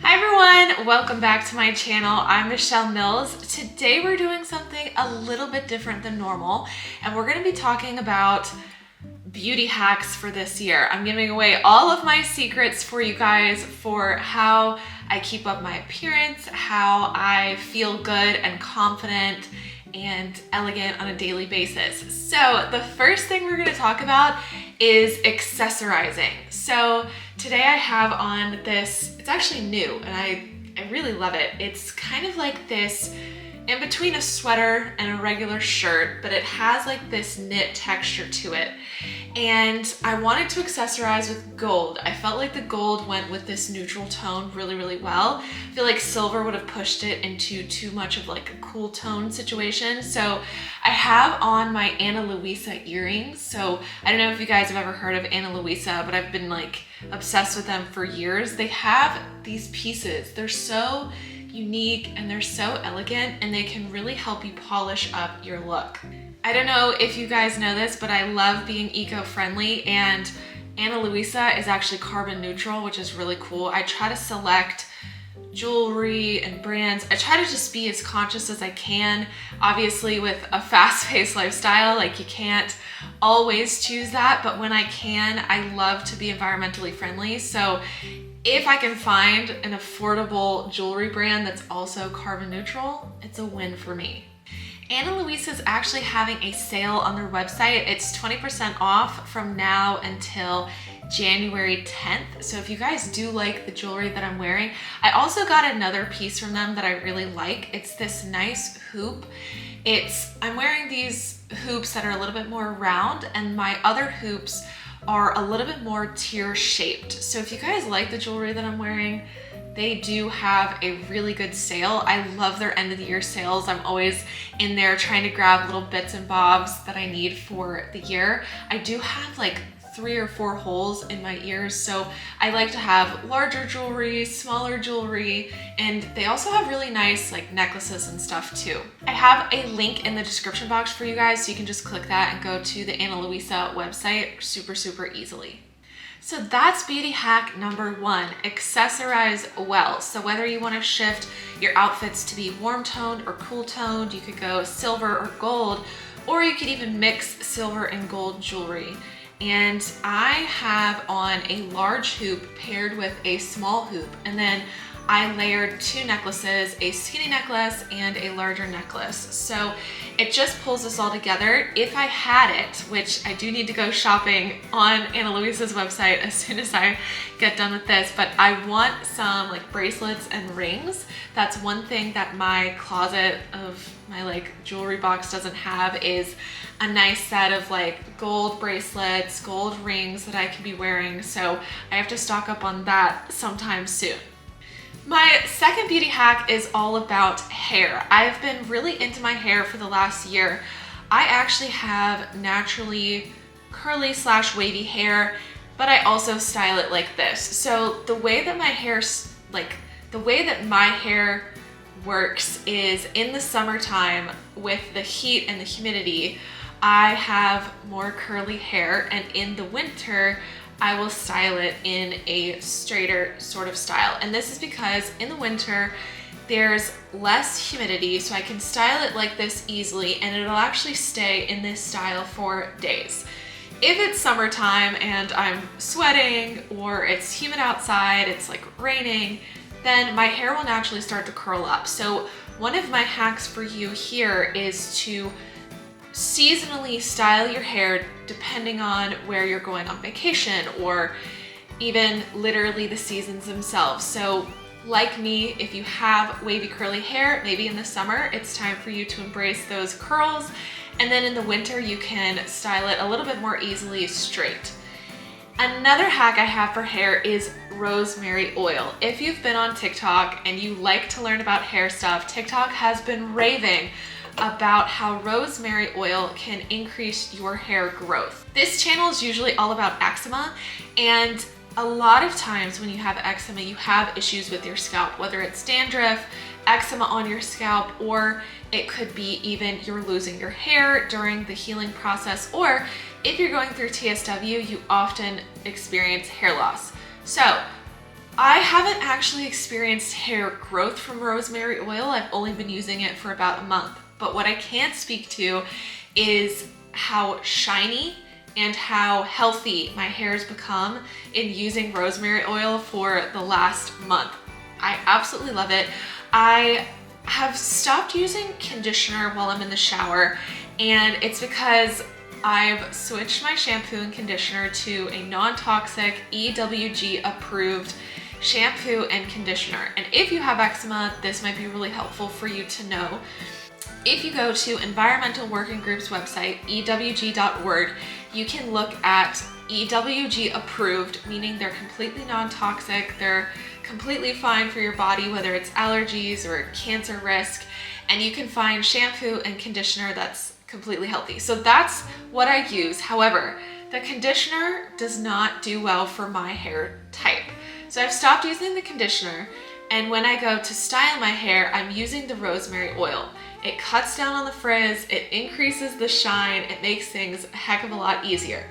Hi everyone, welcome back to my channel. I'm Michelle Mills. Today we're doing something a little bit different than normal, and we're going to be talking about beauty hacks for this year. I'm giving away all of my secrets for you guys for how I keep up my appearance, how I feel good and confident and elegant on a daily basis. So the first thing we're going to talk about is accessorizing. So today I have on this, it's actually new and I really love it. It's kind of like this in between a sweater and a regular shirt, but it has like this knit texture to it. And I wanted to accessorize with gold. I felt like the gold went with this neutral tone really well. I feel like silver would have pushed it into too much of like a cool tone situation. So I have on my Ana Luisa earrings. So I don't know if you guys have ever heard of Ana Luisa, but I've been like obsessed with them for years. They have these pieces. They're so unique and they're so elegant, and they can really help you polish up your look. I don't know if you guys know this, but I love being eco-friendly, and Ana Luisa is actually carbon neutral, which is really cool. I try to select jewelry and brands. I try to just be as conscious as I can. Obviously with a fast-paced lifestyle, like you can't always choose that, but when I can, I love to be environmentally friendly. So if I can find an affordable jewelry brand that's also carbon neutral, it's a win for me. Ana Luisa is actually having a sale on their website. It's 20% off from now until January 10th. So if you guys do like the jewelry that I'm wearing, I also got another piece from them that I really like. It's this nice hoop. I'm wearing these hoops that are a little bit more round, and my other hoops are a little bit more tear shaped. So if you guys like the jewelry that I'm wearing, they do have a really good sale. I love their end of the year sales. I'm always in there trying to grab little bits and bobs that I need for the year. I do have like 3 or 4 holes in my ears, so I like to have larger jewelry, smaller jewelry, and they also have really nice like necklaces and stuff too. I have a link in the description box for you guys, so you can just click that and go to the Ana Luisa website super easily. So that's beauty hack number 1, accessorize well. So whether you want to shift your outfits to be warm toned or cool toned, you could go silver or gold, or you could even mix silver and gold jewelry. And I have on a large hoop paired with a small hoop, and then I layered 2 necklaces, a skinny necklace and a larger necklace. So it just pulls this all together. If I had it, which I do need to go shopping on Ana Luisa's website as soon as I get done with this, but I want some like bracelets and rings. That's one thing that my closet of my like jewelry box doesn't have, is a nice set of like gold bracelets, gold rings that I can be wearing. So I have to stock up on that sometime soon. My second beauty hack is all about hair. I've been really into my hair for the last year. I actually have naturally curly / wavy hair, but I also style it like this. So the way that my hair works is in the summertime with the heat and the humidity, I have more curly hair, and in the winter, I will style it in a straighter sort of style. And this is because in the winter, there's less humidity, so I can style it like this easily, and it'll actually stay in this style for days. If it's summertime and I'm sweating or it's humid outside, it's like raining, then my hair will naturally start to curl up. So one of my hacks for you here is to seasonally style your hair depending on where you're going on vacation, or even literally the seasons themselves. So like me, if you have wavy curly hair, maybe in the summer, it's time for you to embrace those curls. And then in the winter, you can style it a little bit more easily straight. Another hack I have for hair is rosemary oil. If you've been on TikTok and you like to learn about hair stuff, TikTok has been raving about how rosemary oil can increase your hair growth. This channel is usually all about eczema, and a lot of times when you have eczema, you have issues with your scalp, whether it's dandruff, eczema on your scalp, or it could be even you're losing your hair during the healing process, or if you're going through TSW, you often experience hair loss. So I haven't actually experienced hair growth from rosemary oil. I've only been using it for about a month. But what I can speak to is how shiny and how healthy my hair's become in using rosemary oil for the last month. I absolutely love it. I have stopped using conditioner while I'm in the shower, and it's because I've switched my shampoo and conditioner to a non-toxic EWG approved shampoo and conditioner. And if you have eczema, this might be really helpful for you to know. If you go to Environmental Working Group's website, ewg.org, you can look at EWG approved, meaning they're completely non-toxic, they're completely fine for your body, whether it's allergies or cancer risk, and you can find shampoo and conditioner that's completely healthy. So that's what I use. However, the conditioner does not do well for my hair type. So I've stopped using the conditioner, and when I go to style my hair, I'm using the rosemary oil. It cuts down on the frizz, it increases the shine, it makes things a heck of a lot easier.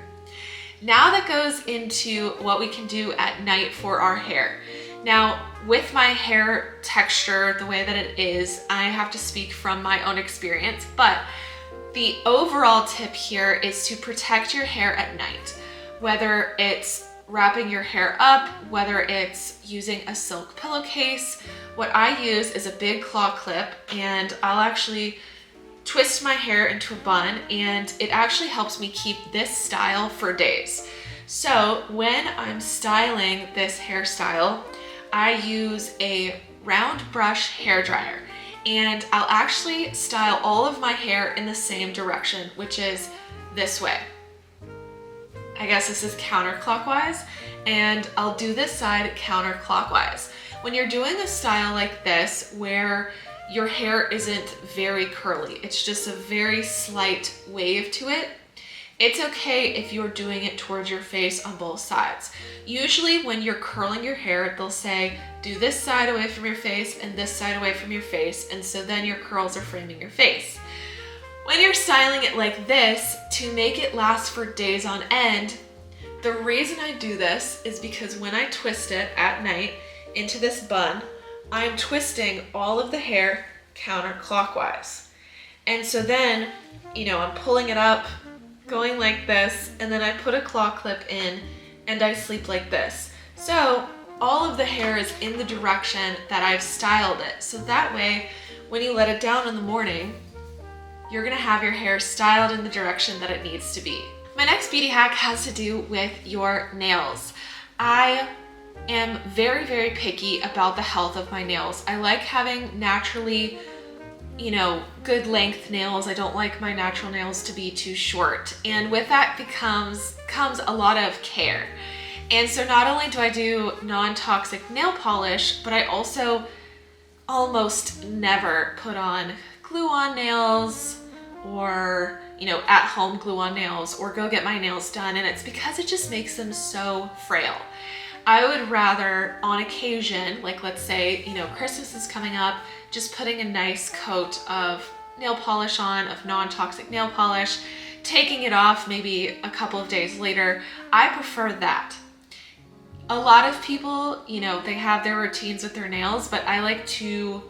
Now that goes into what we can do at night for our hair. Now, with my hair texture, the way that it is, I have to speak from my own experience, but the overall tip here is to protect your hair at night, whether it's wrapping your hair up, whether it's using a silk pillowcase. What I use is a big claw clip, and I'll actually twist my hair into a bun, and it actually helps me keep this style for days. So when I'm styling this hairstyle, I use a round brush hair dryer, and I'll actually style all of my hair in the same direction, which is this way. I guess this is counterclockwise, and I'll do this side counterclockwise. When you're doing a style like this, where your hair isn't very curly, it's just a very slight wave to it, it's okay if you're doing it towards your face on both sides. Usually when you're curling your hair, they'll say, do this side away from your face and this side away from your face, and so then your curls are framing your face. When you're styling it like this, to make it last for days on end, the reason I do this is because when I twist it at night into this bun, I'm twisting all of the hair counterclockwise. And so then, I'm pulling it up, going like this, and then I put a claw clip in and I sleep like this. So all of the hair is in the direction that I've styled it. So that way, when you let it down in the morning, you're gonna have your hair styled in the direction that it needs to be. My next beauty hack has to do with your nails. I am very, very picky about the health of my nails. I like having naturally, good length nails. I don't like my natural nails to be too short. And with that comes a lot of care. And so not only do I do non-toxic nail polish, but I also almost never put on glue-on nails or, at-home glue-on nails or go get my nails done. And it's because it just makes them so frail. I would rather, on occasion, like let's say, Christmas is coming up, just putting a nice coat of nail polish on, of non-toxic nail polish, taking it off maybe a couple of days later. I prefer that. A lot of people, they have their routines with their nails, but I like to,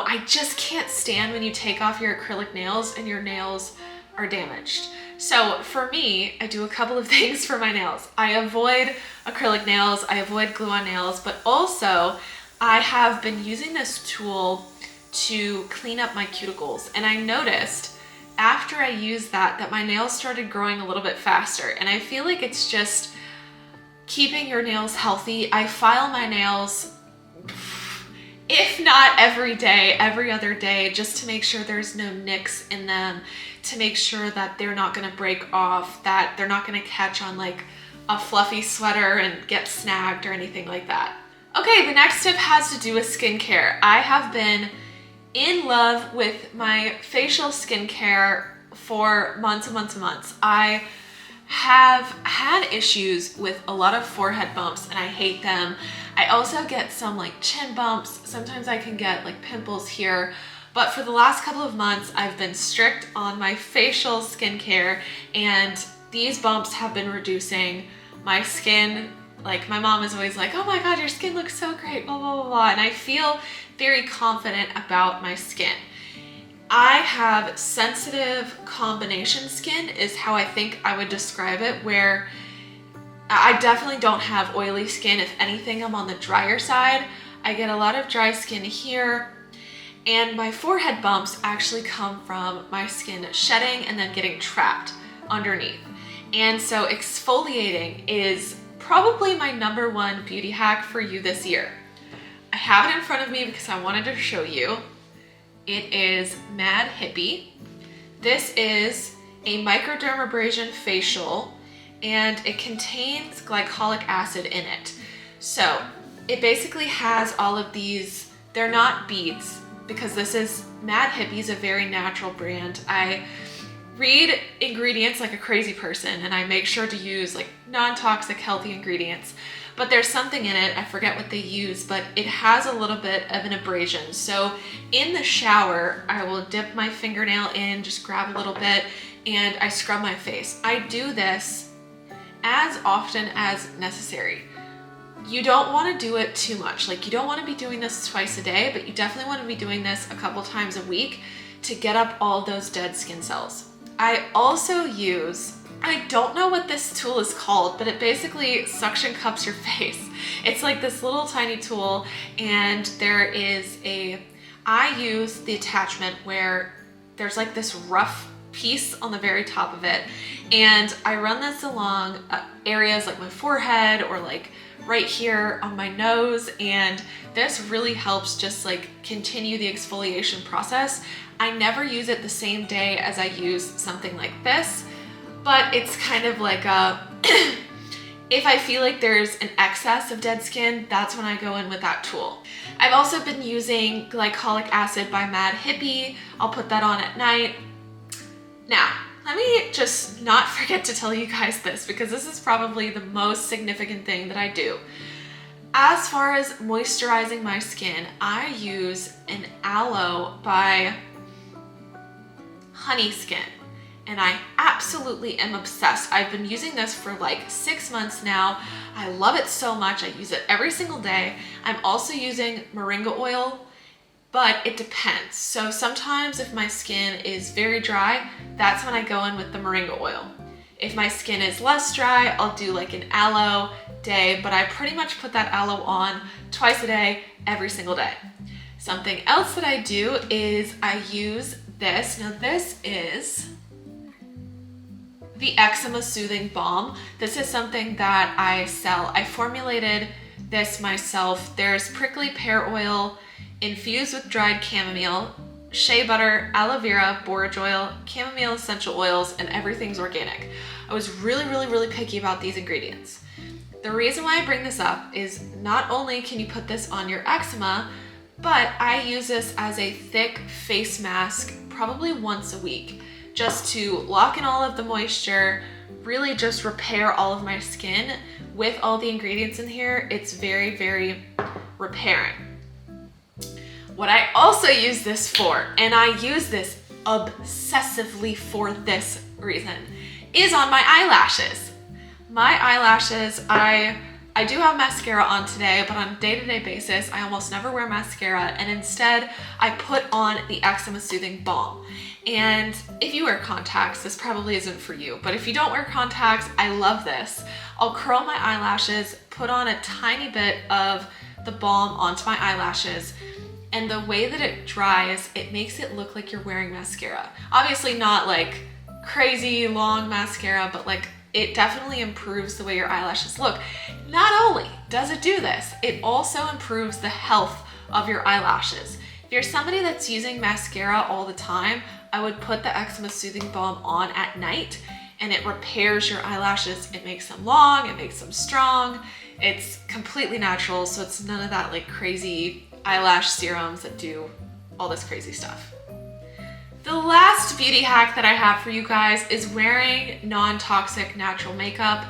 I just can't stand when you take off your acrylic nails and your nails are damaged. So for me, I do a couple of things for my nails. I avoid acrylic nails, I avoid glue-on nails, but also I have been using this tool to clean up my cuticles. And I noticed after I used that my nails started growing a little bit faster. And I feel like it's just keeping your nails healthy. I file my nails, if not every day, every other day, just to make sure there's no nicks in them, to make sure that they're not gonna break off, that they're not gonna catch on like a fluffy sweater and get snagged or anything like that. Okay, the next tip has to do with skincare. I have been in love with my facial skincare for months and months and months. I have had issues with a lot of forehead bumps and I hate them. I also get some like chin bumps. Sometimes I can get like pimples here. But for the last couple of months, I've been strict on my facial skincare, and these bumps have been reducing. My skin Like my mom is always like, oh my God, your skin looks so great, blah, blah, blah, blah. And I feel very confident about my skin. I have sensitive combination skin is how I think I would describe it, where I definitely don't have oily skin. If anything, I'm on the drier side. I get a lot of dry skin here, and my forehead bumps actually come from my skin shedding and then getting trapped underneath. And so exfoliating is probably my #1 beauty hack for you this year. I have it in front of me because I wanted to show you. It is Mad Hippie. This is a microdermabrasion facial, and it contains glycolic acid in it. So it basically has all of these, they're not beads, because this is Mad Hippie's a very natural brand. I read ingredients like a crazy person, and I make sure to use like non-toxic, healthy ingredients. But there's something in it, I forget what they use, but it has a little bit of an abrasion. So in the shower, I will dip my fingernail in, just grab a little bit, and I scrub my face. I do this as often as necessary. You don't want to do it too much. Like, you don't want to be doing this twice a day, but you definitely want to be doing this a couple times a week to get up all those dead skin cells. I also use, I don't know what this tool is called, but it basically suction cups your face. It's like this little tiny tool, and there is I use the attachment where there's like this rough piece on the very top of it, and I run this along areas like my forehead or like right here on my nose, and this really helps just like continue the exfoliation process. I never use it the same day as I use something like this, but it's kind of like a, if I feel like there's an excess of dead skin, that's when I go in with that tool. I've also been using glycolic acid by Mad Hippie. I'll put that on at night. Now, let me just not forget to tell you guys this, because this is probably the most significant thing that I do. As far as moisturizing my skin, I use an aloe by Honey Skin, and I absolutely am obsessed. I've been using this for like 6 months now. I love it so much. I use it every single day. I'm also using moringa oil, but it depends. So sometimes if my skin is very dry, that's when I go in with the moringa oil. If my skin is less dry, I'll do like an aloe day, but I pretty much put that aloe on twice a day, every single day. Something else that I do is I use this. Now this is the Eczema Soothing Balm. This is something that I sell. I formulated this myself. There's prickly pear oil infused with dried chamomile, shea butter, aloe vera, borage oil, chamomile essential oils, and everything's organic. I was really picky about these ingredients. The reason why I bring this up is not only can you put this on your eczema, but I use this as a thick face mask probably once a week, just to lock in all of the moisture, really just repair all of my skin. With all the ingredients in here, it's very repairing. What I also use this for, and I use this obsessively for this reason, is on my eyelashes. My eyelashes, I do have mascara on today, but on a day-to-day basis, I almost never wear mascara, and instead I put on the Eczema Soothing Balm. And if you wear contacts, this probably isn't for you, but if you don't wear contacts, I love this. I'll curl my eyelashes, put on a tiny bit of the balm onto my eyelashes, and the way that it dries, it makes it look like you're wearing mascara. Obviously not like crazy long mascara, but like it definitely improves the way your eyelashes look. Not only does it do this, it also improves the health of your eyelashes. If you're somebody that's using mascara all the time, I would put the Eczema Soothing Balm on at night, and it repairs your eyelashes. It makes them long, it makes them strong. It's completely natural, so it's none of that like crazy eyelash serums that do all this crazy stuff. The last beauty hack that I have for you guys is wearing non-toxic natural makeup.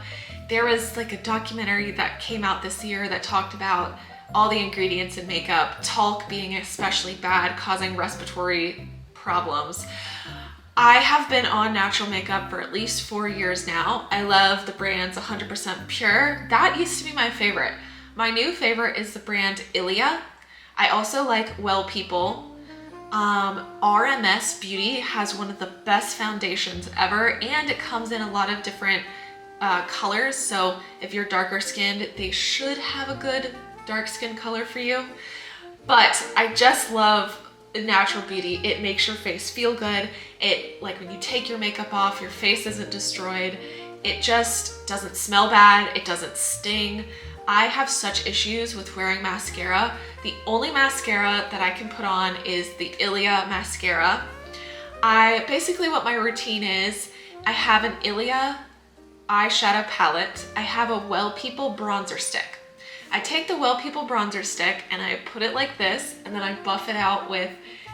There was like a documentary that came out this year that talked about all the ingredients in makeup, talc being especially bad, causing respiratory problems. I have been on natural makeup for at least 4 years now. I love the brand's 100% Pure. That used to be my favorite. My new favorite is the brand Ilia. I also like Well People. RMS Beauty has one of the best foundations ever, and it comes in a lot of different colors. So if you're darker skinned, they should have a good dark skin color for you. But I just love natural beauty. It makes your face feel good. It, like when you take your makeup off, your face isn't destroyed. It just doesn't smell bad. It doesn't sting. I have such issues with wearing mascara. The only mascara that I can put on is the Ilia mascara. Basically what my routine is, I have an Ilia eyeshadow palette. I have a Well People bronzer stick. I take the Well People bronzer stick and I put it like this, and then I buff it out with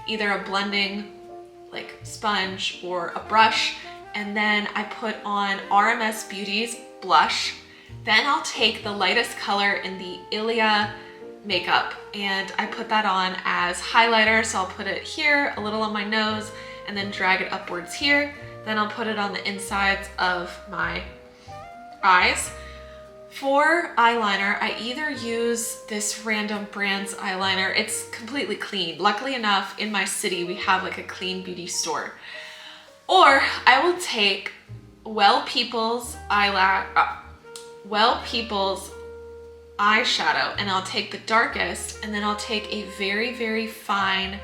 either a blending like sponge or a brush, and then I put on RMS Beauty's blush. Then I'll take the lightest color in the Ilia makeup and I put that on as highlighter. So I'll put it here, a little on my nose, and then drag it upwards here. Then I'll put it on the insides of my eyes. For eyeliner, I either use this random brand's eyeliner. It's completely clean. Luckily enough, in my city, we have like a clean beauty store. Or I will take Well People's eyeshadow, and I'll take the darkest, and then I'll take a very, very fine,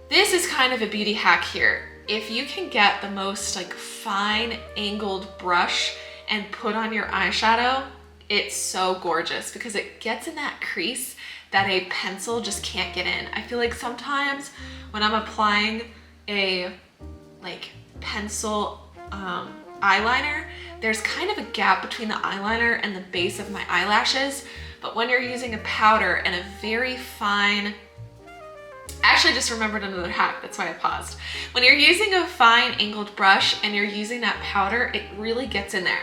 this is kind of a beauty hack here. If you can get the most like fine angled brush and put on your eyeshadow, it's so gorgeous because it gets in that crease that a pencil just can't get in. I feel like sometimes when I'm applying a like pencil eyeliner, there's kind of a gap between the eyeliner and the base of my eyelashes. But when you're using a powder and a very fine, actually just remembered another hack, that's why I paused. When you're using a fine angled brush and you're using that powder, it really gets in there.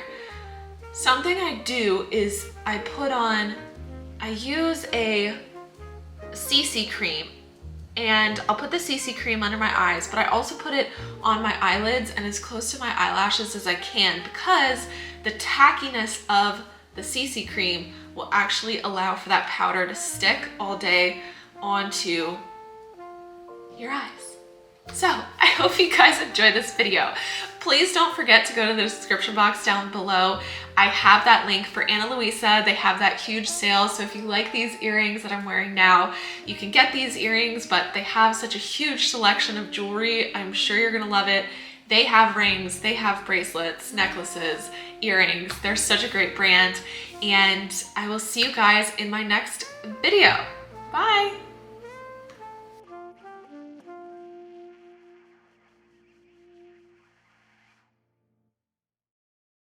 Something I do is I use a CC cream, and I'll put the CC cream under my eyes, but I also put it on my eyelids and as close to my eyelashes as I can, because the tackiness of the CC cream will actually allow for that powder to stick all day onto your eyes. So I hope you guys enjoyed this video. Please don't forget to go to the description box down below. I have that link for Ana Luisa. They have that huge sale. So if you like these earrings that I'm wearing now, you can get these earrings, but they have such a huge selection of jewelry. I'm sure you're gonna love it. They have rings, they have bracelets, necklaces, earrings. They're such a great brand. And I will see you guys in my next video. Bye.